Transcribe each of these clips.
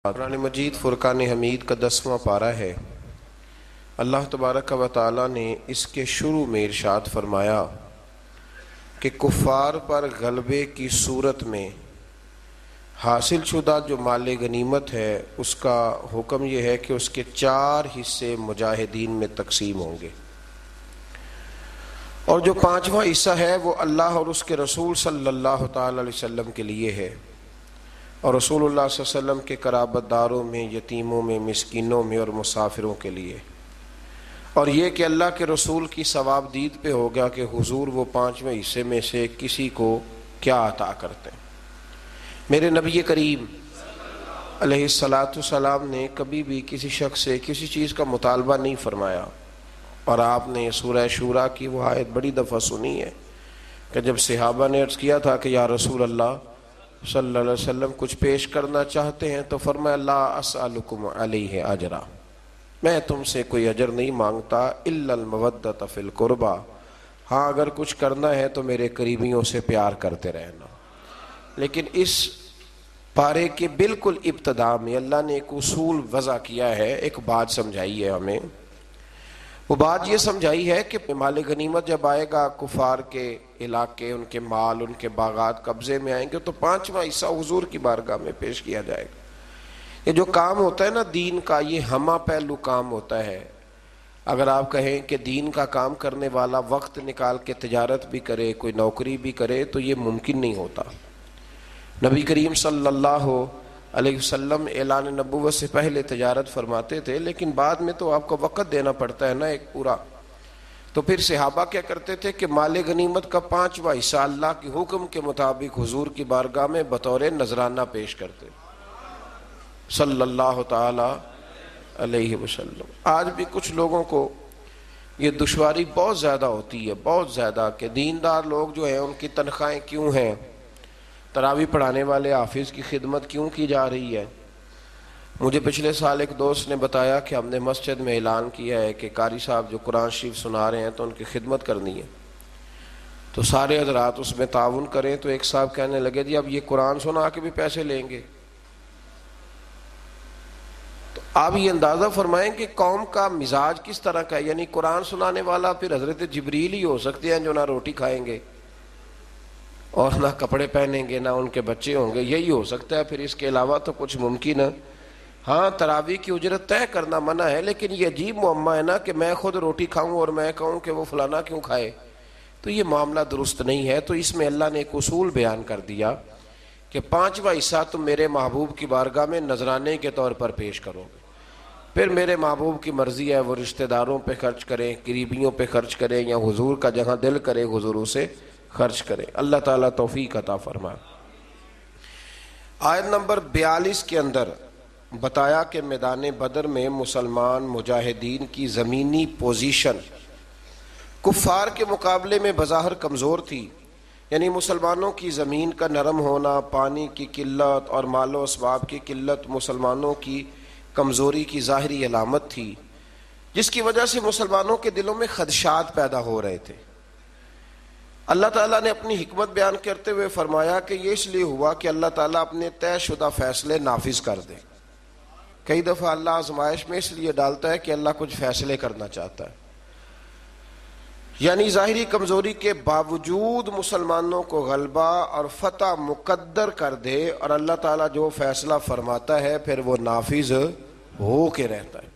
قرآن مجید فرقان حمید کا 10واں پارہ ہے۔ اللہ تبارک و تعالی نے اس کے شروع میں ارشاد فرمایا کہ کفار پر غلبے کی صورت میں حاصل شدہ جو مال غنیمت ہے اس کا حکم یہ ہے کہ اس کے 4 حصے مجاہدین میں تقسیم ہوں گے، اور جو 5واں حصہ ہے وہ اللہ اور اس کے رسول صلی اللہ تعالی علیہ وسلم کے لیے ہے، اور رسول اللہ صلی اللہ علیہ وسلم کے قرابت داروں میں، یتیموں میں، مسکینوں میں اور مسافروں کے لیے، اور یہ کہ اللہ کے رسول کی ثواب دید پہ ہوگا کہ حضور وہ 5ویں حصے میں سے کسی کو کیا عطا کرتے ہیں۔ میرے نبی کریم علیہ السلام نے کبھی بھی کسی شخص سے کسی چیز کا مطالبہ نہیں فرمایا، اور آپ نے سورہ شورا کی وہ آیت بڑی دفعہ سنی ہے کہ جب صحابہ نے عرض کیا تھا کہ یا رسول اللہ صلی اللہ علیہ وسلم کچھ پیش کرنا چاہتے ہیں تو فرمایا لا اسألکم علیہ اجرا، میں تم سے کوئی اجر نہیں مانگتا الا المودۃ فی القربى، ہاں اگر کچھ کرنا ہے تو میرے قریبیوں سے پیار کرتے رہنا۔ لیکن اس پارے کے بالکل ابتدا میں اللہ نے ایک اصول وضع کیا ہے، ایک بات سمجھائی ہے ہمیں۔ وہ بات یہ سمجھائی ہے کہ مال غنیمت جب آئے گا، کفار کے علاقے، ان کے مال، ان کے باغات قبضے میں آئیں گے تو 5واں حصہ حضور کی بارگاہ میں پیش کیا جائے گا۔ یہ جو کام ہوتا ہے نا دین کا، یہ ہمہ پہلو کام ہوتا ہے۔ اگر آپ کہیں کہ دین کا کام کرنے والا وقت نکال کے تجارت بھی کرے، کوئی نوکری بھی کرے، تو یہ ممکن نہیں ہوتا۔ نبی کریم صلی اللہ علیہ وسلم اعلان نبوت سے پہلے تجارت فرماتے تھے، لیکن بعد میں تو آپ کو وقت دینا پڑتا ہے نا ایک پورا۔ تو پھر صحابہ کیا کرتے تھے کہ مال غنیمت کا 5واں حصہ اللہ کے حکم کے مطابق حضور کی بارگاہ میں بطور نذرانہ پیش کرتے صلی اللہ تعالی علیہ وسلم۔ آج بھی کچھ لوگوں کو یہ دشواری بہت زیادہ ہوتی ہے، بہت زیادہ، کہ دیندار لوگ جو ہیں ان کی تنخواہیں کیوں ہیں، تراویح پڑھانے والے حافظ کی خدمت کیوں کی جا رہی ہے۔ مجھے پچھلے سال ایک دوست نے بتایا کہ ہم نے مسجد میں اعلان کیا ہے کہ قاری صاحب جو قرآن شریف سنا رہے ہیں تو ان کی خدمت کرنی ہے، تو سارے حضرات اس میں تعاون کریں۔ تو ایک صاحب کہنے لگے جی اب یہ قرآن سنا کے بھی پیسے لیں گے؟ تو آپ یہ اندازہ فرمائیں کہ قوم کا مزاج کس طرح کا ہے، یعنی قرآن سنانے والا پھر حضرت جبریل ہی ہو سکتے ہیں جو نہ روٹی کھائیں گے اور نہ کپڑے پہنیں گے، نہ ان کے بچے ہوں گے، یہی ہو سکتا ہے، پھر اس کے علاوہ تو کچھ ممکن ہے۔ ہاں تراویح کی اجرت طے کرنا منع ہے، لیکن یہ عجیب معاملہ ہے نا کہ میں خود روٹی کھاؤں اور میں کہوں کہ وہ فلانا کیوں کھائے، تو یہ معاملہ درست نہیں ہے۔ تو اس میں اللہ نے ایک اصول بیان کر دیا کہ 5واں حصہ تم میرے محبوب کی بارگاہ میں نذرانے کے طور پر پیش کرو گے، پھر میرے محبوب کی مرضی ہے وہ رشتہ داروں پہ خرچ کریں، قریبیوں پہ خرچ کریں، یا حضور کا جہاں دل کرے حضور سے خرچ کریں۔ اللہ تعالیٰ توفیق عطا فرمائے۔ آیت نمبر 42 کے اندر بتایا کہ میدان بدر میں مسلمان مجاہدین کی زمینی پوزیشن کفار کے مقابلے میں بظاہر کمزور تھی، یعنی مسلمانوں کی زمین کا نرم ہونا، پانی کی قلت اور مال و اسباب کی قلت مسلمانوں کی کمزوری کی ظاہری علامت تھی، جس کی وجہ سے مسلمانوں کے دلوں میں خدشات پیدا ہو رہے تھے۔ اللہ تعالیٰ نے اپنی حکمت بیان کرتے ہوئے فرمایا کہ یہ اس لیے ہوا کہ اللہ تعالیٰ اپنے طے شدہ فیصلے نافذ کر دے۔ کئی دفعہ اللہ آزمائش میں اس لیے ڈالتا ہے کہ اللہ کچھ فیصلے کرنا چاہتا ہے، یعنی ظاہری کمزوری کے باوجود مسلمانوں کو غلبہ اور فتح مقدر کر دے، اور اللہ تعالیٰ جو فیصلہ فرماتا ہے پھر وہ نافذ ہو کے رہتا ہے۔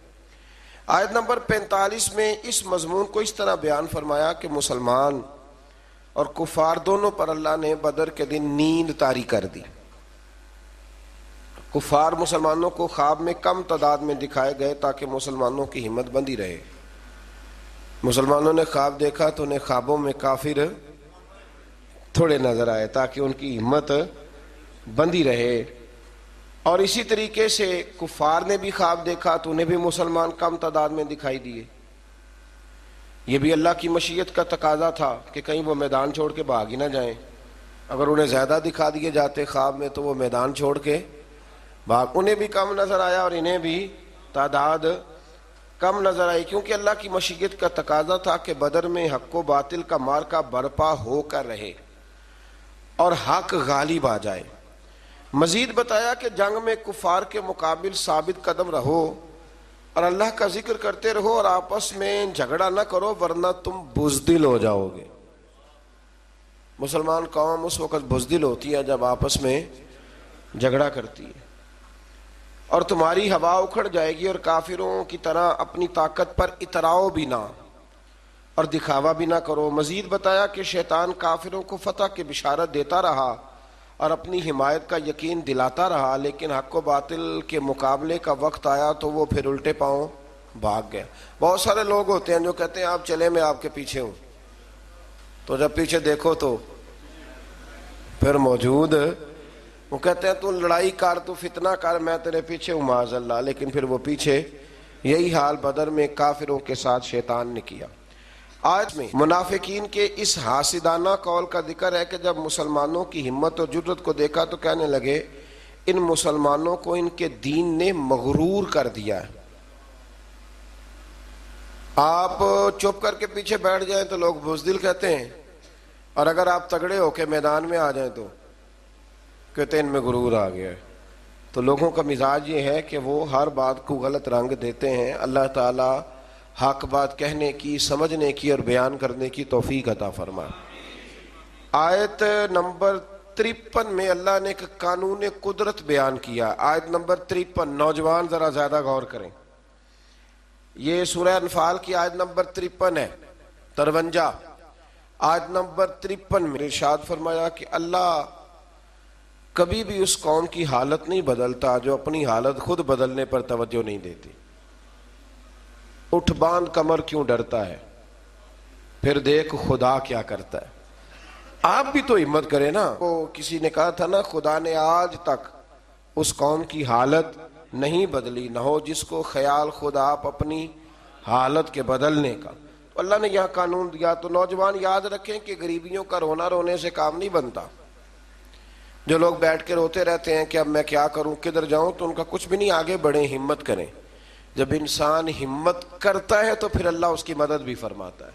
آیت نمبر 45 میں اس مضمون کو اس طرح بیان فرمایا کہ مسلمان اور کفار دونوں پر اللہ نے بدر کے دن نیند طاری کر دی۔ کفار مسلمانوں کو خواب میں کم تعداد میں دکھائے گئے تاکہ مسلمانوں کی ہمت بندی رہے۔ مسلمانوں نے خواب دیکھا تو انہیں خوابوں میں کافر تھوڑے نظر آئے تاکہ ان کی ہمت بندی رہے، اور اسی طریقے سے کفار نے بھی خواب دیکھا تو انہیں بھی مسلمان کم تعداد میں دکھائی دیے۔ یہ بھی اللہ کی مشیت کا تقاضا تھا کہ کہیں وہ میدان چھوڑ کے بھاگ ہی نہ جائیں۔ اگر انہیں زیادہ دکھا دیے جاتے خواب میں تو وہ میدان چھوڑ کے بھاگ، انہیں بھی کم نظر آیا اور انہیں بھی تعداد کم نظر آئی، کیونکہ اللہ کی مشیت کا تقاضا تھا کہ بدر میں حق و باطل کا مارکا برپا ہو کر رہے اور حق غالب آ جائے۔ مزید بتایا کہ جنگ میں کفار کے مقابل ثابت قدم رہو اور اللہ کا ذکر کرتے رہو اور آپس میں جھگڑا نہ کرو ورنہ تم بزدل ہو جاؤ گے۔ مسلمان قوم اس وقت بزدل ہوتی ہے جب آپس میں جھگڑا کرتی ہے، اور تمہاری ہوا اکھڑ جائے گی اور کافروں کی طرح اپنی طاقت پر اتراؤ بھی نہ اور دکھاوا بھی نہ کرو۔ مزید بتایا کہ شیطان کافروں کو فتح کی بشارت دیتا رہا اور اپنی حمایت کا یقین دلاتا رہا، لیکن حق و باطل کے مقابلے کا وقت آیا تو وہ پھر الٹے پاؤں بھاگ گیا۔ بہت سارے لوگ ہوتے ہیں جو کہتے ہیں آپ چلے میں آپ کے پیچھے ہوں، تو جب پیچھے دیکھو تو پھر موجود وہ کہتے ہیں تو لڑائی کر، تو فتنہ کر، میں تیرے پیچھے ہوں معاذ اللہ، لیکن پھر وہ پیچھے۔ یہی حال بدر میں کافروں کے ساتھ شیطان نے کیا۔ آج میں منافقین کے اس حاسدانہ قول کا ذکر ہے کہ جب مسلمانوں کی ہمت اور جرأت کو دیکھا تو کہنے لگے ان مسلمانوں کو ان کے دین نے مغرور کر دیا ہے۔ آپ چپ کر کے پیچھے بیٹھ جائیں تو لوگ بزدل کہتے ہیں، اور اگر آپ تگڑے ہو کے میدان میں آ جائیں تو کہتے ہیں ان میں غرور آ گیا ہے۔ تو لوگوں کا مزاج یہ ہے کہ وہ ہر بات کو غلط رنگ دیتے ہیں۔ اللہ تعالی حق بات کہنے کی، سمجھنے کی اور بیان کرنے کی توفیق عطا فرمائے۔ آیت نمبر 53 میں اللہ نے ایک قانون قدرت بیان کیا۔ آیت نمبر 53، نوجوان ذرا زیادہ غور کریں، یہ سورہ انفال کی آیت نمبر 53 ہے، 53۔ آیت نمبر 53 میں ارشاد فرمایا کہ اللہ کبھی بھی اس قوم کی حالت نہیں بدلتا جو اپنی حالت خود بدلنے پر توجہ نہیں دیتی۔ اٹھ باندھ کمر کیوں ڈرتا ہے، پھر دیکھ خدا کیا کرتا ہے۔ آپ بھی تو ہمت کریں نا۔ وہ کسی نے کہا تھا نا، خدا نے آج تک اس قوم کی حالت نہیں بدلی، نہ ہو جس کو خیال خود آپ اپنی حالت کے بدلنے کا۔ تو اللہ نے یہاں قانون دیا۔ تو نوجوان یاد رکھیں کہ غریبیوں کا رونا رونے سے کام نہیں بنتا۔ جو لوگ بیٹھ کے روتے رہتے ہیں کہ اب میں کیا کروں، کدھر جاؤں، تو ان کا کچھ بھی نہیں، آگے بڑھیں، ہمت کریں۔ جب انسان ہمت کرتا ہے تو پھر اللہ اس کی مدد بھی فرماتا ہے۔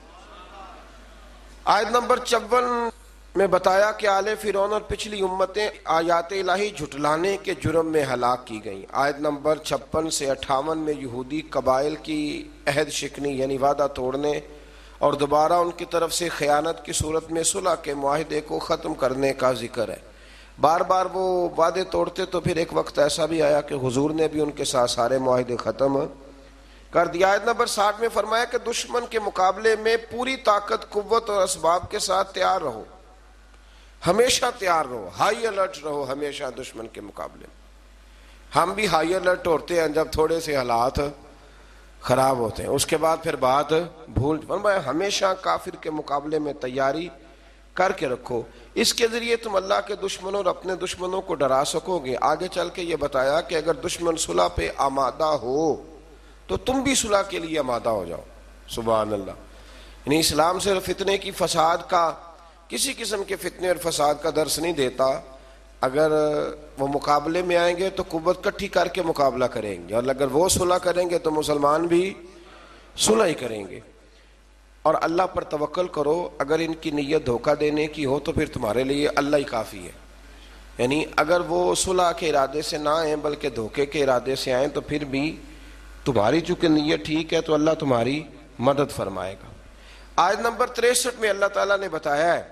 آیت نمبر 54 میں بتایا کہ آل فرعون اور پچھلی امتیں آیات الہی جھٹلانے کے جرم میں ہلاک کی گئیں۔ آیت نمبر 56 سے 58 میں یہودی قبائل کی عہد شکنی یعنی وعدہ توڑنے اور دوبارہ ان کی طرف سے خیانت کی صورت میں صلح کے معاہدے کو ختم کرنے کا ذکر ہے۔ بار بار وہ وعدے توڑتے تو پھر ایک وقت ایسا بھی آیا کہ حضور نے بھی ان کے ساتھ سارے معاہدے ختم کر دیا۔ آیت نمبر 60 میں فرمایا کہ دشمن کے مقابلے میں پوری طاقت، قوت اور اسباب کے ساتھ تیار رہو، ہمیشہ تیار رہو، ہائی الرٹ رہو ہمیشہ دشمن کے مقابلے میں۔ ہم بھی ہائی الرٹ ہوتے ہیں جب تھوڑے سے حالات خراب ہوتے ہیں، اس کے بعد پھر بات بھول۔ فرمایا ہمیشہ کافر کے مقابلے میں تیاری کر کے رکھو، اس کے ذریعے تم اللہ کے دشمنوں اور اپنے دشمنوں کو ڈرا سکو گے۔ آگے چل کے یہ بتایا کہ اگر دشمن صلح پہ آمادہ ہو تو تم بھی صلح کے لیے آمادہ ہو جاؤ۔ سبحان اللہ۔ یعنی اسلام صرف فتنے کی، فساد کا، کسی قسم کے فتنے اور فساد کا درس نہیں دیتا۔ اگر وہ مقابلے میں آئیں گے تو قوت کٹھی کر کے مقابلہ کریں گے، اور اگر وہ صلح کریں گے تو مسلمان بھی صلح ہی کریں گے۔ اور اللہ پر توکل کرو، اگر ان کی نیت دھوکہ دینے کی ہو تو پھر تمہارے لیے اللہ ہی کافی ہے۔ یعنی اگر وہ صلح کے ارادے سے نہ آئیں بلکہ دھوکے کے ارادے سے آئیں تو پھر بھی تمہاری چونکہ نیت ٹھیک ہے تو اللہ تمہاری مدد فرمائے گا۔ آیت نمبر 63 میں اللہ تعالیٰ نے بتایا ہے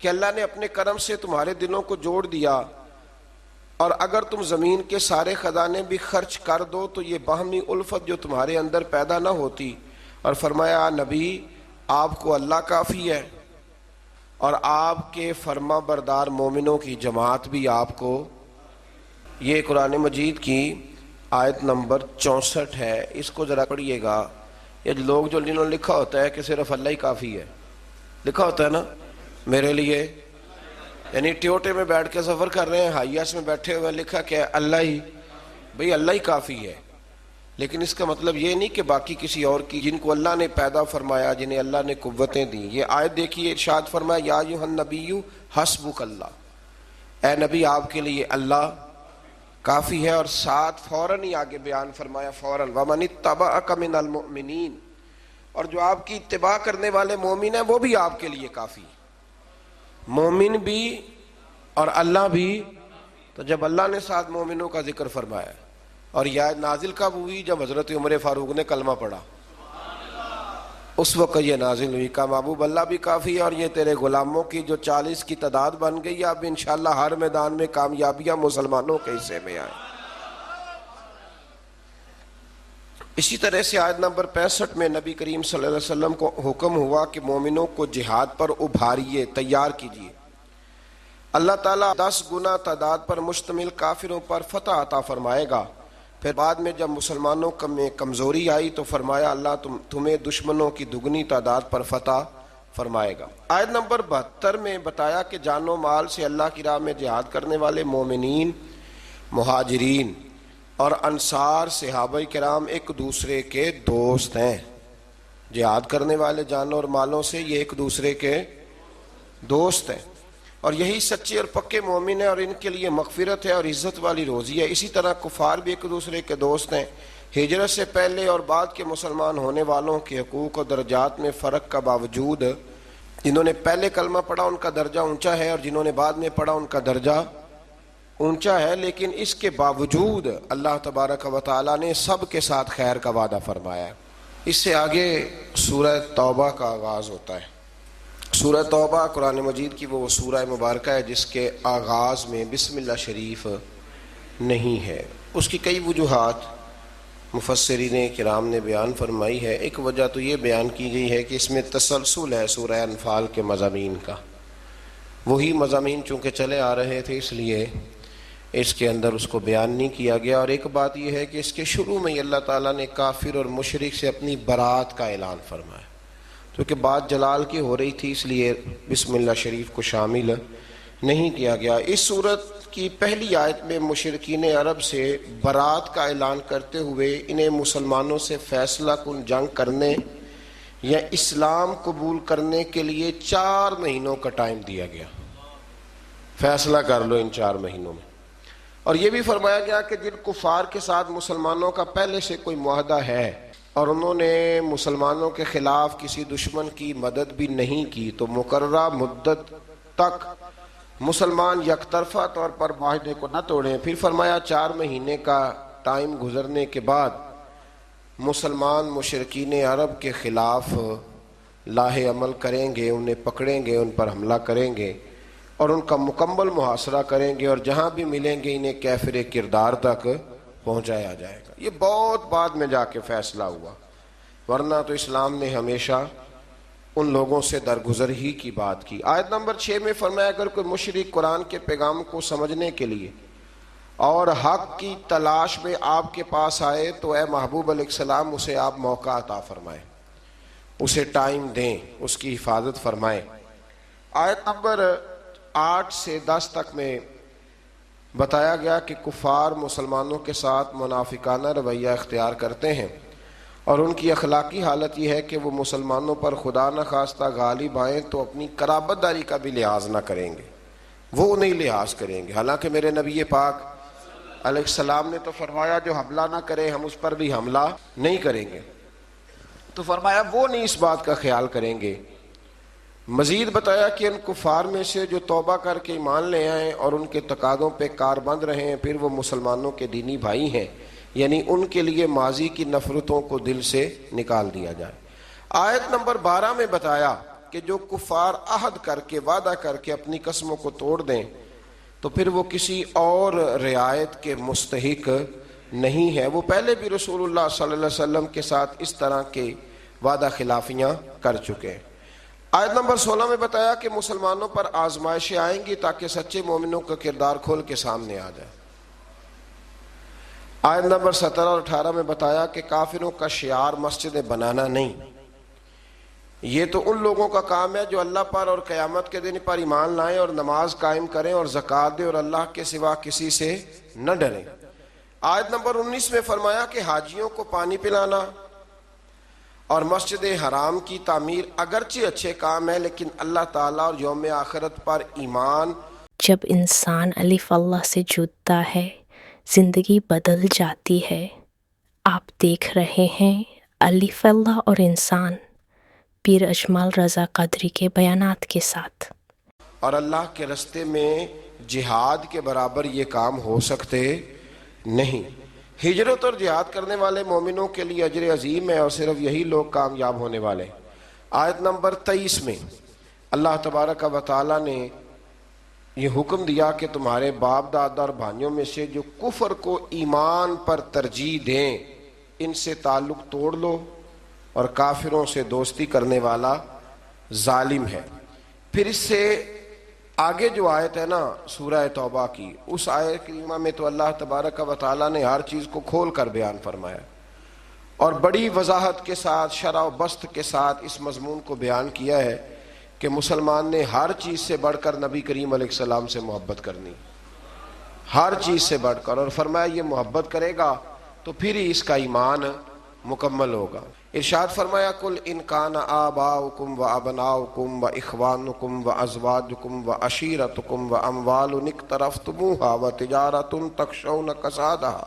کہ اللہ نے اپنے کرم سے تمہارے دلوں کو جوڑ دیا، اور اگر تم زمین کے سارے خزانے بھی خرچ کر دو تو یہ باہمی الفت جو تمہارے اندر پیدا نہ ہوتی۔ اور فرمایا نبی آپ کو اللہ کافی ہے، اور آپ کے فرما بردار مومنوں کی جماعت بھی آپ کو۔ یہ قرآن مجید کی آیت نمبر 64 ہے، اس کو ذرا پڑھیے گا۔ یہ لوگ جو انہوں نے لکھا ہوتا ہے کہ صرف اللہ ہی کافی ہے، لکھا ہوتا ہے نا میرے لیے، یعنی ٹیوٹے میں بیٹھ کے سفر کر رہے ہیں، ہائیس میں بیٹھے ہوئے لکھا کہ اللہ ہی، بھئی اللہ ہی کافی ہے، لیکن اس کا مطلب یہ نہیں کہ باقی کسی اور کی، جن کو اللہ نے پیدا فرمایا، جنہیں اللہ نے قوتیں دیں۔ یہ آیت دیکھیے، ارشاد فرمایا یا ایھا النبی حسبک اللہ، اے نبی آپ کے لیے اللہ کافی ہے، اور ساتھ فوراً ہی آگے بیان فرمایا فوراً وَمَنِ اتَّبَعَكَ مِنَ الْمُؤْمِنِينَ، اور جو آپ کی اتباع کرنے والے مومن ہیں وہ بھی آپ کے لیے کافی، مومن بھی اور اللہ بھی۔ تو جب اللہ نے ساتھ مومنوں کا ذکر فرمایا اور یہ آیت نازل کب ہوئی؟ جب حضرت عمر فاروق نے کلمہ پڑھا، اس وقت یہ نازل ہوئی، کہا محبوب اللہ بھی کافی ہے اور یہ تیرے غلاموں کی جو 40 کی تعداد بن گئی، اب انشاءاللہ ہر میدان میں کامیابیاں مسلمانوں کے حصے میں آئیں۔ اسی طرح سے آیت نمبر 65 میں نبی کریم صلی اللہ علیہ وسلم کو حکم ہوا کہ مومنوں کو جہاد پر ابھاریے، تیار کیجیے۔ اللہ تعالیٰ 10 گنا تعداد پر مشتمل کافروں پر فتح عطا فرمائے گا۔ پھر بعد میں جب مسلمانوں میں کمزوری آئی تو فرمایا اللہ تمہیں دشمنوں کی دگنی تعداد پر فتح فرمائے گا۔ آیت نمبر 72 میں بتایا کہ جان و مال سے اللہ کی راہ میں جہاد کرنے والے مومنین، مہاجرین اور انصار صحابہ کرام ایک دوسرے کے دوست ہیں۔ جہاد کرنے والے جانوں اور مالوں سے یہ ایک دوسرے کے دوست ہیں، اور یہی سچے اور پکے مومن ہیں، اور ان کے لیے مغفرت ہے اور عزت والی روزی ہے۔ اسی طرح کفار بھی ایک دوسرے کے دوست ہیں۔ ہجرت سے پہلے اور بعد کے مسلمان ہونے والوں کے حقوق و درجات میں فرق کا باوجود جنہوں نے پہلے کلمہ پڑھا ان کا درجہ اونچا ہے، اور جنہوں نے بعد میں پڑھا ان کا درجہ اونچا ہے، لیکن اس کے باوجود اللہ تبارک و تعالیٰ نے سب کے ساتھ خیر کا وعدہ فرمایا ہے۔ اس سے آگے سورہ توبہ کا آغاز ہوتا ہے۔ سورہ توبہ قرآن مجید کی وہ سورہ مبارکہ ہے جس کے آغاز میں بسم اللہ شریف نہیں ہے۔ اس کی کئی وجوہات مفسرین کرام نے بیان فرمائی ہے۔ ایک وجہ تو یہ بیان کی گئی ہے کہ اس میں تسلسل ہے سورہ انفال کے مضامین کا، وہی مضامین چونکہ چلے آ رہے تھے اس لیے اس کے اندر اس کو بیان نہیں کیا گیا۔ اور ایک بات یہ ہے کہ اس کے شروع میں ہی اللہ تعالیٰ نے کافر اور مشرک سے اپنی برات کا اعلان فرمایا، کیونکہ بات جلال کی ہو رہی تھی اس لیے بسم اللہ شریف کو شامل نہیں کیا گیا۔ اس صورت کی پہلی آیت میں مشرکین عرب سے برات کا اعلان کرتے ہوئے انہیں مسلمانوں سے فیصلہ کن جنگ کرنے یا اسلام قبول کرنے کے لیے 4 مہینوں کا ٹائم دیا گیا، فیصلہ کر لو ان 4 مہینوں میں۔ اور یہ بھی فرمایا گیا کہ جن کفار کے ساتھ مسلمانوں کا پہلے سے کوئی معاہدہ ہے اور انہوں نے مسلمانوں کے خلاف کسی دشمن کی مدد بھی نہیں کی تو مقررہ مدت تک مسلمان یک طرفہ طور پر معاہدے کو نہ توڑیں۔ پھر فرمایا 4 مہینے کا ٹائم گزرنے کے بعد مسلمان مشرکین عرب کے خلاف لاہ عمل کریں گے، انہیں پکڑیں گے، ان پر حملہ کریں گے اور ان کا مکمل محاصرہ کریں گے، اور جہاں بھی ملیں گے انہیں کافر کردار تک پہنچایا جائے گا۔ یہ بہت بعد میں جا کے فیصلہ ہوا، ورنہ تو اسلام نے ہمیشہ ان لوگوں سے درگزر ہی کی بات کی۔ آیت نمبر 6 میں فرمایا اگر کوئی مشرک قرآن کے پیغام کو سمجھنے کے لیے اور حق کی تلاش میں آپ کے پاس آئے تو اے محبوب علیہ السلام اسے آپ موقع عطا فرمائیں، اسے ٹائم دیں، اس کی حفاظت فرمائیں۔ آیت نمبر 8 سے 10 تک میں بتایا گیا کہ کفار مسلمانوں کے ساتھ منافقانہ رویہ اختیار کرتے ہیں، اور ان کی اخلاقی حالت یہ ہے کہ وہ مسلمانوں پر خدا نخواستہ غالب آئیں تو اپنی قرابت داری کا بھی لحاظ نہ کریں گے، وہ نہیں لحاظ کریں گے۔ حالانکہ میرے نبی پاک علیہ السلام نے تو فرمایا جو حملہ نہ کرے ہم اس پر بھی حملہ نہیں کریں گے، تو فرمایا وہ نہیں اس بات کا خیال کریں گے۔ مزید بتایا کہ ان کفار میں سے جو توبہ کر کے ایمان لے آئیں اور ان کے تقاضوں پہ کاربند رہے ہیں پھر وہ مسلمانوں کے دینی بھائی ہیں، یعنی ان کے لیے ماضی کی نفرتوں کو دل سے نکال دیا جائے۔ آیت نمبر 12 میں بتایا کہ جو کفار عہد کر کے وعدہ کر کے اپنی قسموں کو توڑ دیں تو پھر وہ کسی اور رعایت کے مستحق نہیں ہے، وہ پہلے بھی رسول اللہ صلی اللہ علیہ وسلم کے ساتھ اس طرح کے وعدہ خلافیاں کر چکے ہیں۔ آیت نمبر 16 میں بتایا کہ مسلمانوں پر آزمائشیں آئیں گی تاکہ سچے مومنوں کا کردار کھول کے سامنے آ جائے۔ آیت نمبر 17 اور 18 میں بتایا کہ کافروں کا شعار مسجدیں بنانا نہیں، یہ تو ان لوگوں کا کام ہے جو اللہ پر اور قیامت کے دن پر ایمان لائیں اور نماز قائم کریں اور زکوٰۃ دیں اور اللہ کے سوا کسی سے نہ ڈریں۔ آیت نمبر 19 میں فرمایا کہ حاجیوں کو پانی پلانا اور مسجد حرام کی تعمیر اگرچہ اچھے کام ہے لیکن اللہ تعالیٰ اور یوم آخرت پر ایمان۔ جب انسان الف اللہ سے جڑتا ہے زندگی بدل جاتی ہے۔ آپ دیکھ رہے ہیں الف اللہ اور انسان، پیر اجمل رضا قادری کے بیانات کے ساتھ۔ اور اللہ کے رستے میں جہاد کے برابر یہ کام ہو سکتے نہیں۔ ہجرت اور جہاد کرنے والے مومنوں کے لیے اجر عظیم ہے، اور صرف یہی لوگ کامیاب ہونے والے۔ آیت نمبر 23 میں اللہ تبارک و تعالیٰ نے یہ حکم دیا کہ تمہارے باپ دادا اور بھائیوں میں سے جو کفر کو ایمان پر ترجیح دیں ان سے تعلق توڑ لو، اور کافروں سے دوستی کرنے والا ظالم ہے۔ پھر اس سے آگے جو آیت ہے نا سورہ توبہ کی، اس آیت کریمہ میں تو اللہ تبارک و تعالیٰ نے ہر چیز کو کھول کر بیان فرمایا اور بڑی وضاحت کے ساتھ، شرح و بسط کے ساتھ اس مضمون کو بیان کیا ہے کہ مسلمان نے ہر چیز سے بڑھ کر نبی کریم علیہ السلام سے محبت کرنی، ہر چیز سے بڑھ کر، اور فرمایا یہ محبت کرے گا تو پھر ہی اس کا ایمان مکمل ہوگا۔ ارشاد فرمایا قل ان کان آباؤکم و ابناؤکم و اخوانکم و ازواجکم و عشیرتکم و اموال اقترفتموها و تجارت تخشون کسادها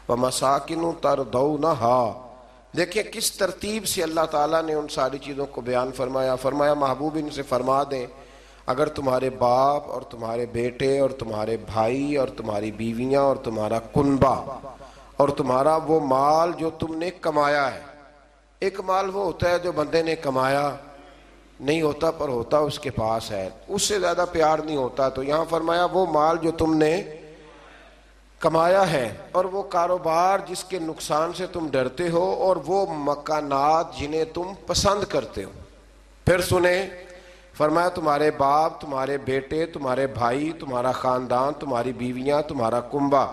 و مساکن ترضونها۔ دیکھیں کس ترتیب سے اللہ تعالیٰ نے ان ساری چیزوں کو بیان فرمایا۔ فرمایا محبوب ان سے فرما دیں اگر تمہارے باپ اور تمہارے بیٹے اور تمہارے بھائی اور تمہاری بیویاں اور تمہارا کنبہ اور تمہارا وہ مال جو تم نے کمایا ہے، ایک مال وہ ہوتا ہے جو بندے نے کمایا نہیں ہوتا پر ہوتا اس کے پاس ہے، اس سے زیادہ پیار نہیں ہوتا، تو یہاں فرمایا وہ مال جو تم نے کمایا ہے، اور وہ کاروبار جس کے نقصان سے تم ڈرتے ہو، اور وہ مکانات جنہیں تم پسند کرتے ہو۔ پھر سنیں فرمایا تمہارے باپ، تمہارے بیٹے، تمہارے بھائی، تمہارا خاندان، تمہاری بیویاں، تمہارا کنبہ،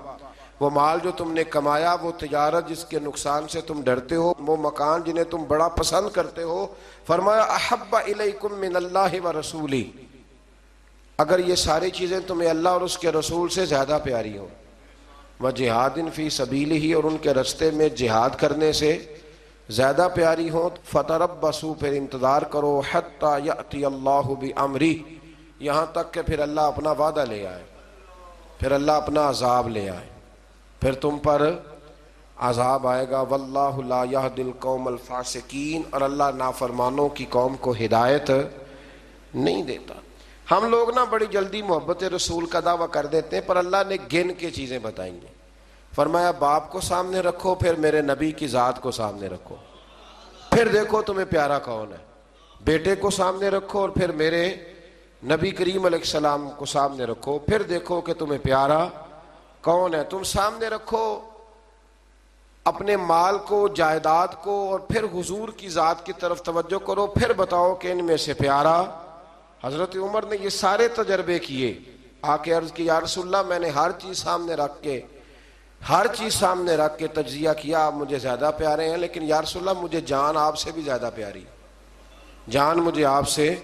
وہ مال جو تم نے کمایا، وہ تجارت جس کے نقصان سے تم ڈرتے ہو، وہ مکان جنہیں تم بڑا پسند کرتے ہو۔ فرمایا احب الیکم من اللہ و رسولی، اگر یہ ساری چیزیں تمہیں اللہ اور اس کے رسول سے زیادہ پیاری ہوں، وجہاد فی سبیلہ، اور ان کے رستے میں جہاد کرنے سے زیادہ پیاری ہوں، فتربصوا، پھر انتظار کرو، حتی یأتی اللہ بامرہ، یہاں تک کہ پھر اللہ اپنا وعدہ لے آئے، پھر اللہ اپنا عذاب لے آئے، پھر تم پر عذاب آئے گا۔ واللہ لا یہدی القوم الفاسقین، اور اللہ نافرمانوں کی قوم کو ہدایت نہیں دیتا۔ ہم لوگ نا بڑی جلدی محبت رسول کا دعویٰ کر دیتے ہیں، پر اللہ نے گن کے چیزیں بتائیں گے۔ فرمایا باپ کو سامنے رکھو، پھر میرے نبی کی ذات کو سامنے رکھو، پھر دیکھو تمہیں پیارا کون ہے۔ بیٹے کو سامنے رکھو اور پھر میرے نبی کریم علیہ السلام کو سامنے رکھو، پھر دیکھو کہ تمہیں پیارا کون ہے۔ تم سامنے رکھو اپنے مال کو، جائیداد کو، اور پھر حضور کی ذات کی طرف توجہ کرو، پھر بتاؤ کہ ان میں سے پیارا۔ حضرت عمر نے یہ سارے تجربے کیے، آ کے عرض کی یا رسول اللہ میں نے ہر چیز سامنے رکھ کے تجزیہ کیا، آپ مجھے زیادہ پیارے ہیں، لیکن یا رسول اللہ مجھے جان آپ سے بھی زیادہ پیاری، جان مجھے آپ سے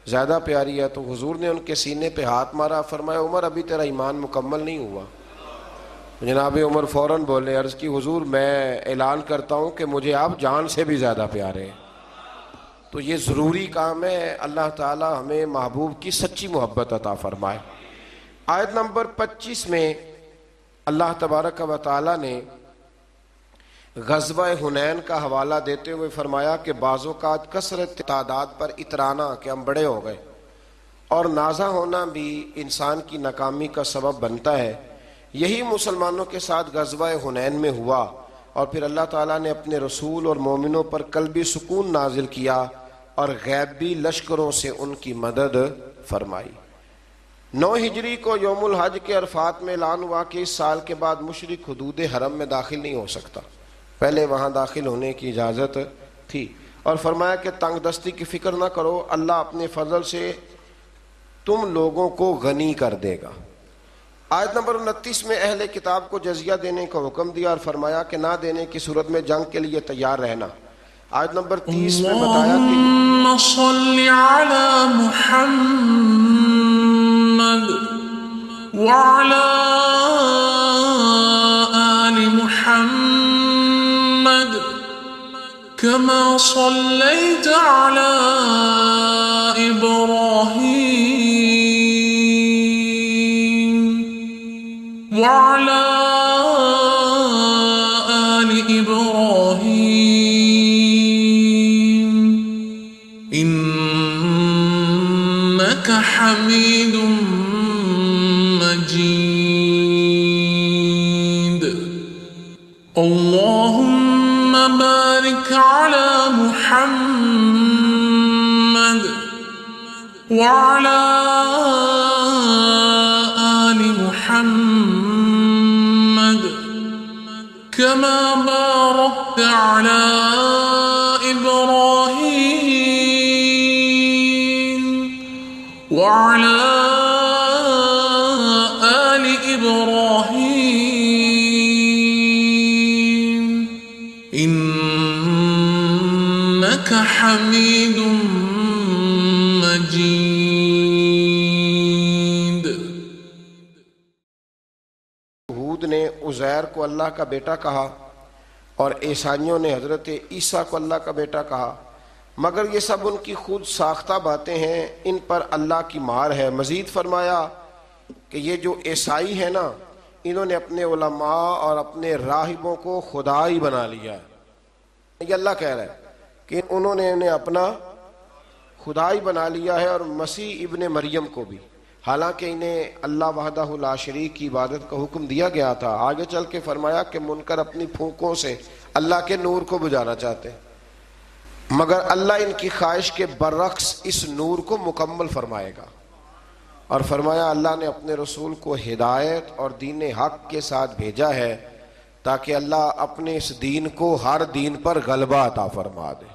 زیادہ پیاری ہے۔ تو حضور نے ان کے سینے پہ ہاتھ مارا، فرمایا عمر ابھی تیرا ایمان مکمل نہیں ہوا۔ جناب عمر فوراً بولے، عرض کی حضور میں اعلان کرتا ہوں کہ مجھے آپ جان سے بھی زیادہ پیارے ہیں۔ تو یہ ضروری کام ہے، اللہ تعالی ہمیں محبوب کی سچی محبت عطا فرمائے۔ آیت نمبر 25 میں اللہ تبارک و تعالی نے غزوہ حنین کا حوالہ دیتے ہوئے فرمایا کہ بعض اوقات کثرت تعداد پر اترانا کہ ہم بڑے ہو گئے اور نازا ہونا بھی انسان کی ناکامی کا سبب بنتا ہے۔ یہی مسلمانوں کے ساتھ غزوہ حنین میں ہوا، اور پھر اللہ تعالیٰ نے اپنے رسول اور مومنوں پر قلبی سکون نازل کیا اور غیبی لشکروں سے ان کی مدد فرمائی۔ 9 ہجری کو یوم الحج کے عرفات میں اعلان ہوا کہ اس سال کے بعد مشرک حدود حرم میں داخل نہیں ہو سکتا، پہلے وہاں داخل ہونے کی اجازت تھی، اور فرمایا کہ تنگ دستی کی فکر نہ کرو، اللہ اپنے فضل سے تم لوگوں کو غنی کر دے گا۔ آیت نمبر 29 میں اہل کتاب کو جزیہ دینے کا حکم دیا اور فرمایا کہ نہ دینے کی صورت میں جنگ کے لیے تیار رہنا۔ آیت نمبر 30 میں بتایا کہ اللہم صلی علی محمد وعلی آل محمد کما صلیت علی ابراہیم وعلى آل إبراهيم إنك حميد اللهم بارك على محمد وعلى آل محمد كما باركت على إبراهيم وعلى آل إبراهيم إنك حميد مجيد. یہود نے عزیر کو اللہ کا بیٹا کہا اور عیسائیوں نے حضرت عیسیٰ کو اللہ کا بیٹا کہا، مگر یہ سب ان کی خود ساختہ باتیں ہیں، ان پر اللہ کی مار ہے. مزید فرمایا کہ یہ جو عیسائی ہیں نا، انہوں نے اپنے علماء اور اپنے راہبوں کو خدا ہی بنا لیا ہے. یہ اللہ کہہ رہا ہے کہ انہوں نے انہیں اپنا خدا ہی بنا لیا ہے، اور مسیح ابن مریم کو بھی، حالانکہ انہیں اللہ وحدہ لا شریک کی عبادت کا حکم دیا گیا تھا. آگے چل کے فرمایا کہ منکر اپنی پھونکوں سے اللہ کے نور کو بجھانا چاہتے ہیں، مگر اللہ ان کی خواہش کے برعکس اس نور کو مکمل فرمائے گا. اور فرمایا اللہ نے اپنے رسول کو ہدایت اور دین حق کے ساتھ بھیجا ہے تاکہ اللہ اپنے اس دین کو ہر دین پر غلبہ عطا فرما دے.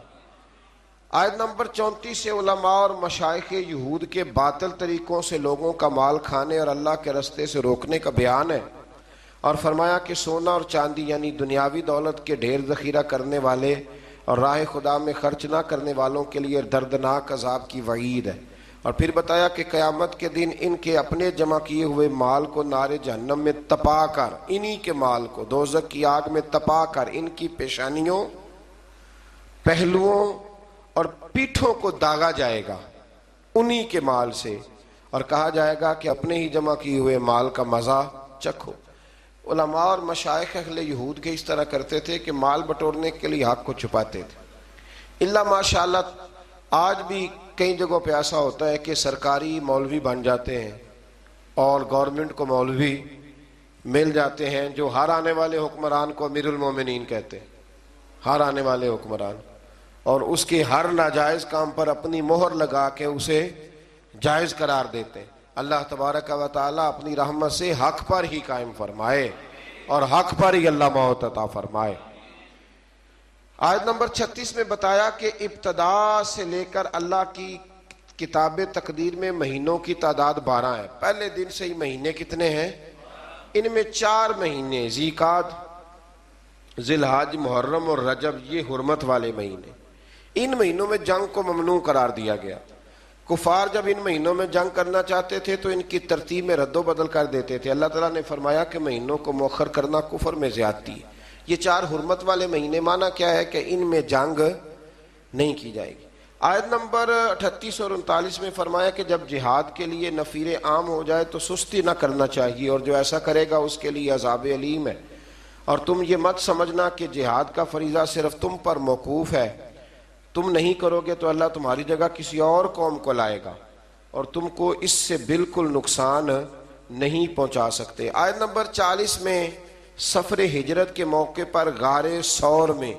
آیت نمبر 34 سے علماء اور مشائخ یہود کے باطل طریقوں سے لوگوں کا مال کھانے اور اللہ کے رستے سے روکنے کا بیان ہے. اور فرمایا کہ سونا اور چاندی یعنی دنیاوی دولت کے ڈھیر ذخیرہ کرنے والے اور راہ خدا میں خرچ نہ کرنے والوں کے لیے دردناک عذاب کی وعید ہے. اور پھر بتایا کہ قیامت کے دن ان کے اپنے جمع کیے ہوئے مال کو نار جہنم میں تپا کر، انہی کے مال کو دوزخ کی آگ میں تپا کر ان کی پیشانیوں، پہلوؤں اور پیٹھوں کو داغا جائے گا انہی کے مال سے، اور کہا جائے گا کہ اپنے ہی جمع کیے ہوئے مال کا مزہ چکھو. علماء اور مشائخ اہل یہود کے اس طرح کرتے تھے کہ مال بٹورنے کے لیے حق کو چھپاتے تھے. اللہ ماشاءاللہ آج بھی کئی جگہوں پہ ایسا ہوتا ہے کہ سرکاری مولوی بن جاتے ہیں اور گورنمنٹ کو مولوی مل جاتے ہیں جو ہر آنے والے حکمران کو امیر المومنین کہتے ہیں، ہر آنے والے حکمران، اور اس کے ہر ناجائز کام پر اپنی مہر لگا کے اسے جائز قرار دیتے ہیں. اللہ تبارک و تعالی اپنی رحمت سے حق پر ہی قائم فرمائے اور حق پر ہی اللہ موت عطا فرمائے. آیت نمبر 36 میں بتایا کہ ابتدا سے لے کر اللہ کی کتاب تقدیر میں مہینوں کی تعداد 12 ہے. پہلے دن سے ہی مہینے کتنے ہیں؟ ان میں 4 مہینے ذیقعد، ذی الحج، محرم اور رجب، یہ حرمت والے مہینے. ان مہینوں میں جنگ کو ممنوع قرار دیا گیا. کفار جب ان مہینوں میں جنگ کرنا چاہتے تھے تو ان کی ترتیب میں رد و بدل کر دیتے تھے. اللہ تعالیٰ نے فرمایا کہ مہینوں کو مؤخر کرنا کفر میں زیادتی ہے. یہ 4 حرمت والے مہینے، معنی کیا ہے کہ ان میں جنگ نہیں کی جائے گی. آیت نمبر 38 اور 39 میں فرمایا کہ جب جہاد کے لیے نفیر عام ہو جائے تو سستی نہ کرنا چاہیے، اور جو ایسا کرے گا اس کے لیے عذاب علیم ہے. اور تم یہ مت سمجھنا کہ جہاد کا فریضہ صرف تم پر موقوف ہے، تم نہیں کرو گے تو اللہ تمہاری جگہ کسی اور قوم کو لائے گا اور تم کو اس سے بالکل نقصان نہیں پہنچا سکتے. آیت نمبر 40 میں سفر ہجرت کے موقع پر غار ثور میں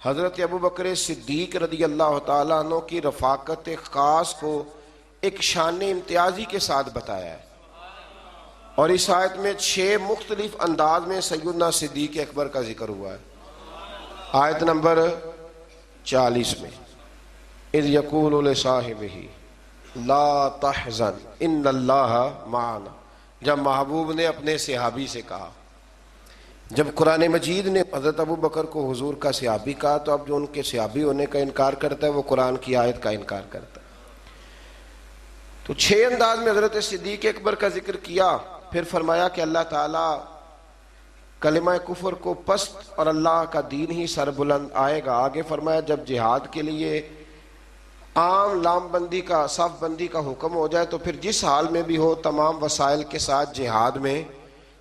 حضرت ابوبکر صدیق رضی اللہ تعالیٰ عنہ کی رفاقت خاص کو ایک شان امتیازی کے ساتھ بتایا ہے. اور اس آیت میں 6 مختلف انداز میں سیدنا صدیق اکبر کا ذکر ہوا ہے. آیت نمبر 40 میں اذ یقول لصاحبہ لا تحزن ان اللہ معنا، جب محبوب نے اپنے صحابی سے کہا، جب قرآن مجید نے حضرت ابوبکر کو حضور کا صحابی کہا تو اب جو ان کے صحابی ہونے کا انکار کرتا ہے وہ قرآن کی آیت کا انکار کرتا ہے. تو 6 انداز میں حضرت صدیق اکبر کا ذکر کیا. پھر فرمایا کہ اللہ تعالیٰ کلمہ کفر کو پست اور اللہ کا دین ہی سر بلند آئے گا. آگے فرمایا جب جہاد کے لیے عام لام بندی کا، صف بندی کا حکم ہو جائے تو پھر جس حال میں بھی ہو تمام وسائل کے ساتھ جہاد میں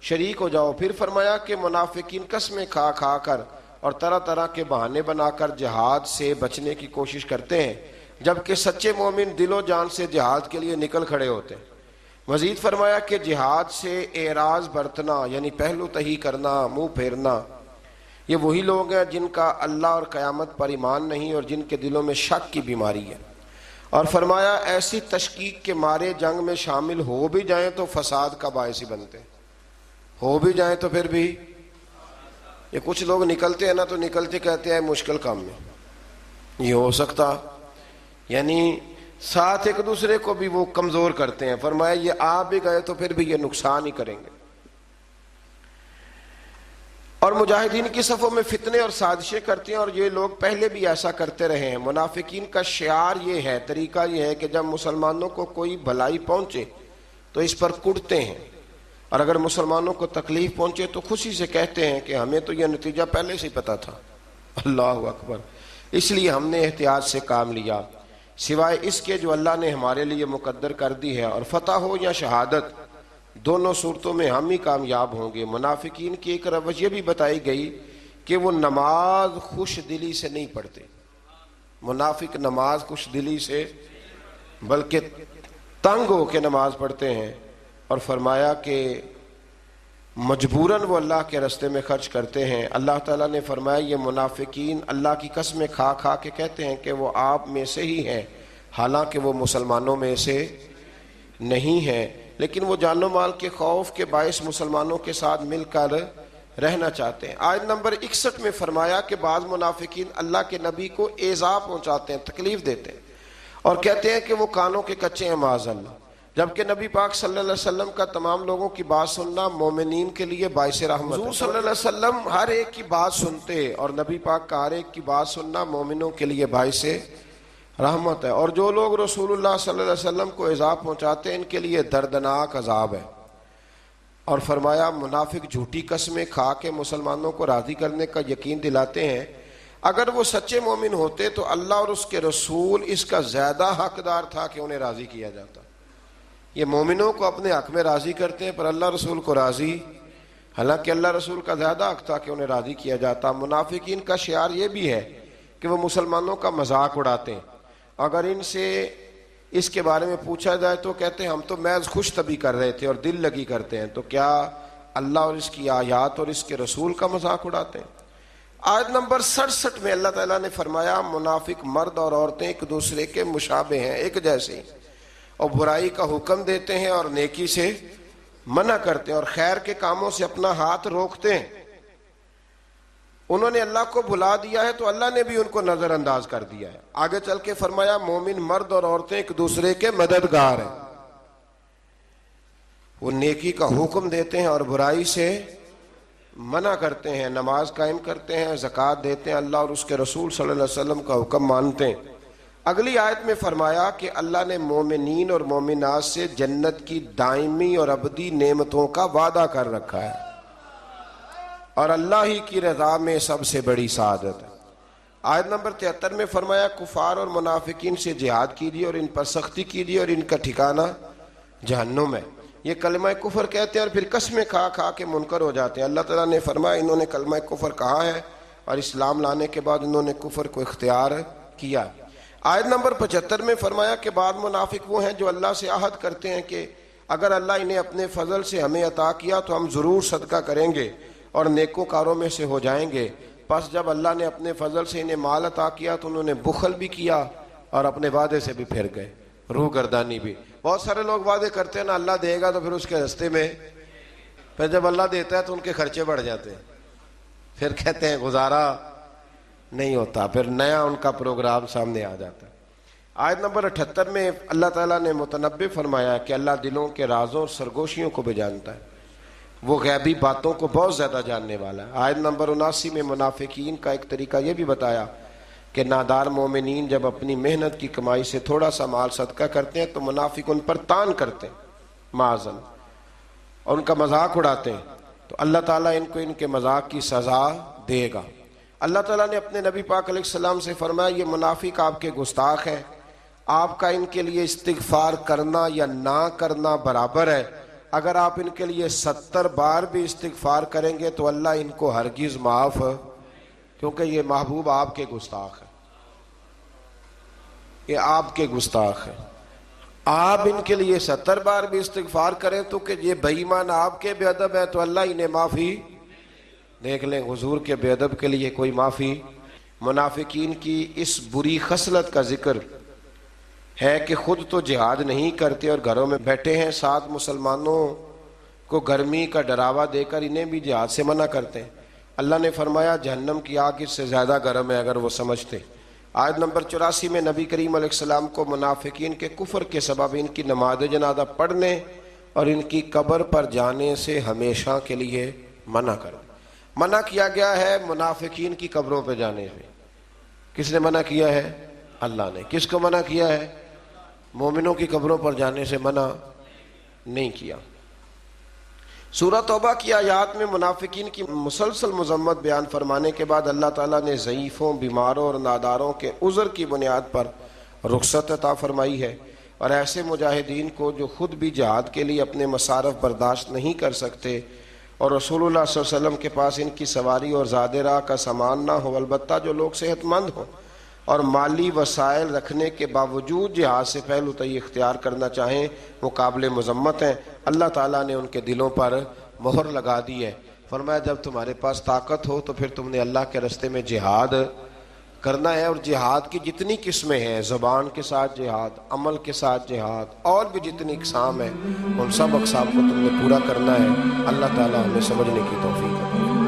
شریک ہو جاؤ. پھر فرمایا کہ منافقین قسمیں کھا کھا کر اور طرح طرح کے بہانے بنا کر جہاد سے بچنے کی کوشش کرتے ہیں، جبکہ سچے مومن دل و جان سے جہاد کے لیے نکل کھڑے ہوتے ہیں. مزید فرمایا کہ جہاد سے اعراض برتنا یعنی پہلو تہی کرنا، منہ پھیرنا، یہ وہی لوگ ہیں جن کا اللہ اور قیامت پر ایمان نہیں اور جن کے دلوں میں شک کی بیماری ہے. اور فرمایا ایسی تشکیک کے مارے جنگ میں شامل ہو بھی جائیں تو فساد کا باعث ہی بنتے ہیں. ہو بھی جائیں تو پھر بھی یہ کچھ لوگ نکلتے ہیں نا تو نکلتے کہتے ہیں مشکل کام میں یہ ہو سکتا، یعنی ساتھ ایک دوسرے کو بھی وہ کمزور کرتے ہیں. فرمایا یہ آپ بھی گئے تو پھر بھی یہ نقصان ہی کریں گے. اور مجاہدین کی صفوں میں فتنے اور سازشیں کرتے ہیں اور یہ لوگ پہلے بھی ایسا کرتے رہے ہیں. منافقین کا شعار یہ ہے، طریقہ یہ ہے کہ جب مسلمانوں کو کوئی بھلائی پہنچے تو اس پر کڑتے ہیں، اور اگر مسلمانوں کو تکلیف پہنچے تو خوشی سے کہتے ہیں کہ ہمیں تو یہ نتیجہ پہلے سے پتا تھا. اللہ اکبر. اس لیے ہم نے احتیاط سے کام لیا، سوائے اس کے جو اللہ نے ہمارے لیے مقدر کر دی ہے، اور فتح ہو یا شہادت دونوں صورتوں میں ہم ہی کامیاب ہوں گے. منافقین کی ایک روش یہ بھی بتائی گئی کہ وہ نماز خوش دلی سے نہیں پڑھتے. منافق نماز خوش دلی سے بلکہ تنگ ہو کے نماز پڑھتے ہیں. اور فرمایا کہ مجبوراً وہ اللہ کے راستے میں خرچ کرتے ہیں. اللہ تعالیٰ نے فرمایا یہ منافقین اللہ کی قسمیں کھا کھا کے کہتے ہیں کہ وہ آپ میں سے ہی ہیں، حالانکہ وہ مسلمانوں میں سے نہیں ہیں، لیکن وہ جان و مال کے خوف کے باعث مسلمانوں کے ساتھ مل کر رہنا چاہتے ہیں. آیت نمبر 61 میں فرمایا کہ بعض منافقین اللہ کے نبی کو ایذا پہنچاتے ہیں، تکلیف دیتے ہیں اور کہتے ہیں کہ وہ کانوں کے کچے ہیں معاذ اللہ، جبکہ نبی پاک صلی اللہ علیہ وسلم کا تمام لوگوں کی بات سننا مومنین کے لیے باعث رحمت ہے. حضور صلی اللہ علیہ وسلم ہر ایک کی بات سنتے اور نبی پاک کا ہر ایک کی بات سننا مومنوں کے لیے باعث رحمت ہے. اور جو لوگ رسول اللہ صلی اللہ علیہ وسلم کو ایذا پہنچاتے ہیں ان کے لیے دردناک عذاب ہے. اور فرمایا منافق جھوٹی قسمیں کھا کے مسلمانوں کو راضی کرنے کا یقین دلاتے ہیں. اگر وہ سچے مومن ہوتے تو اللہ اور اس کے رسول اس کا زیادہ حقدار تھا کہ انہیں راضی کیا جاتا. یہ مومنوں کو اپنے حق میں راضی کرتے ہیں پر اللہ رسول کو راضی، حالانکہ اللہ رسول کا زیادہ حق تھا کہ انہیں راضی کیا جاتا. منافقین کا شعار یہ بھی ہے کہ وہ مسلمانوں کا مذاق اڑاتے ہیں. اگر ان سے اس کے بارے میں پوچھا جائے تو کہتے ہیں ہم تو محض خوش طبی کر رہے تھے اور دل لگی کرتے ہیں. تو کیا اللہ اور اس کی آیات اور اس کے رسول کا مذاق اڑاتے ہیں؟ آیت نمبر 67 میں اللہ تعالیٰ نے فرمایا منافق مرد اور عورتیں ایک دوسرے کے مشابہ ہیں، ایک جیسے ہیں، اور برائی کا حکم دیتے ہیں اور نیکی سے منع کرتے ہیں اور خیر کے کاموں سے اپنا ہاتھ روکتے ہیں. انہوں نے اللہ کو بھلا دیا ہے تو اللہ نے بھی ان کو نظر انداز کر دیا ہے. آگے چل کے فرمایا مومن مرد اور عورتیں ایک دوسرے کے مددگار ہیں، وہ نیکی کا حکم دیتے ہیں اور برائی سے منع کرتے ہیں، نماز قائم کرتے ہیں، زکوٰۃ دیتے ہیں، اللہ اور اس کے رسول صلی اللہ علیہ وسلم کا حکم مانتے ہیں. اگلی آیت میں فرمایا کہ اللہ نے مومنین اور مومنات سے جنت کی دائمی اور ابدی نعمتوں کا وعدہ کر رکھا ہے اور اللہ ہی کی رضا میں سب سے بڑی سعادت ہے. آیت نمبر 73 میں فرمایا کفار اور منافقین سے جہاد کیجیے اور ان پر سختی کیجیے اور ان کا ٹھکانہ جہنم ہے. یہ کلمہ کفر کہتے ہیں اور پھر قسمیں کھا کھا کے منکر ہو جاتے ہیں. اللہ تعالیٰ نے فرمایا انہوں نے کلمہ کفر کہا ہے اور اسلام لانے کے بعد انہوں نے کفر کو اختیار کیا. آیت نمبر 75 میں فرمایا کہ بعض منافق وہ ہیں جو اللہ سے عہد کرتے ہیں کہ اگر اللہ انہیں اپنے فضل سے ہمیں عطا کیا تو ہم ضرور صدقہ کریں گے اور نیکوکاروں میں سے ہو جائیں گے. پس جب اللہ نے اپنے فضل سے انہیں مال عطا کیا تو انہوں نے بخل بھی کیا اور اپنے وعدے سے بھی پھر گئے، روح گردانی بھی. بہت سارے لوگ وعدے کرتے ہیں نا اللہ دے گا تو پھر اس کے راستے میں پھر جب اللہ دیتا ہے تو ان کے خرچے بڑھ جاتے ہیں، پھر کہتے ہیں گزارا نہیں ہوتا، پھر نیا ان کا پروگرام سامنے آ جاتا ہے. آیت نمبر 78 میں اللہ تعالیٰ نے متنبع فرمایا کہ اللہ دلوں کے رازوں اور سرگوشیوں کو بھی جانتا ہے، وہ غیبی باتوں کو بہت زیادہ جاننے والا ہے. آیت نمبر 79 میں منافقین کا ایک طریقہ یہ بھی بتایا کہ نادار مومنین جب اپنی محنت کی کمائی سے تھوڑا سا مال صدقہ کرتے ہیں تو منافق ان پر تان کرتے ہیں معاذ اللہ اور ان کا مذاق اڑاتے ہیں، تو اللہ تعالیٰ ان کو ان کے مذاق کی سزا دے گا. اللہ تعالیٰ نے اپنے نبی پاک علیہ السلام سے فرمایا یہ منافق آپ کے گستاخ ہیں، آپ کا ان کے لیے استغفار کرنا یا نہ کرنا برابر ہے. اگر آپ ان کے لیے 70 بار بھی استغفار کریں گے تو اللہ ان کو ہرگز معاف، کیونکہ یہ محبوب آپ کے گستاخ ہے، یہ آپ کے گستاخ ہے. آپ ان کے لیے 70 بار بھی استغفار کریں تو کہ یہ بے ایمان آپ کے بے ادب ہے تو اللہ انہیں معافی دیکھ لیں حضور کے بے ادب کے لیے کوئی معافی۔ منافقین کی اس بری خصلت کا ذکر ہے کہ خود تو جہاد نہیں کرتے اور گھروں میں بیٹھے ہیں، ساتھ مسلمانوں کو گرمی کا ڈراوا دے کر انہیں بھی جہاد سے منع کرتے ہیں۔ اللہ نے فرمایا جہنم کی آگ اس سے زیادہ گرم ہے اگر وہ سمجھتے۔ آیت نمبر 84 میں نبی کریم علیہ السلام کو منافقین کے کفر کے سبب ان کی نماز جنازہ پڑھنے اور ان کی قبر پر جانے سے ہمیشہ کے لیے منع کر منع کیا گیا ہے۔ منافقین کی قبروں پہ جانے سے کس نے منع کیا ہے؟ اللہ نے۔ کس کو منع کیا ہے؟ مومنوں کی قبروں پر جانے سے منع نہیں کیا۔ سورہ توبہ کی آیات میں منافقین کی مسلسل مذمت بیان فرمانے کے بعد اللہ تعالیٰ نے ضعیفوں، بیماروں اور ناداروں کے عذر کی بنیاد پر رخصت عطا فرمائی ہے، اور ایسے مجاہدین کو جو خود بھی جہاد کے لیے اپنے مصارف برداشت نہیں کر سکتے اور رسول اللہ صلی اللہ علیہ وسلم کے پاس ان کی سواری اور زاد راہ کا سامان نہ ہو، البتہ جو لوگ صحت مند ہوں اور مالی وسائل رکھنے کے باوجود جہاد سے پہلو طئی اختیار کرنا چاہیں، وہ قابل مذمت ہیں۔ اللہ تعالیٰ نے ان کے دلوں پر مہر لگا دی ہے۔ فرمایا جب تمہارے پاس طاقت ہو تو پھر تم نے اللہ کے راستے میں جہاد کرنا ہے، اور جہاد کی جتنی قسمیں ہیں، زبان کے ساتھ جہاد، عمل کے ساتھ جہاد، اور بھی جتنی اقسام ہیں، ان سب اقسام کو تم نے پورا کرنا ہے۔ اللہ تعالیٰ ہمیں سمجھنے کی توفیق دے۔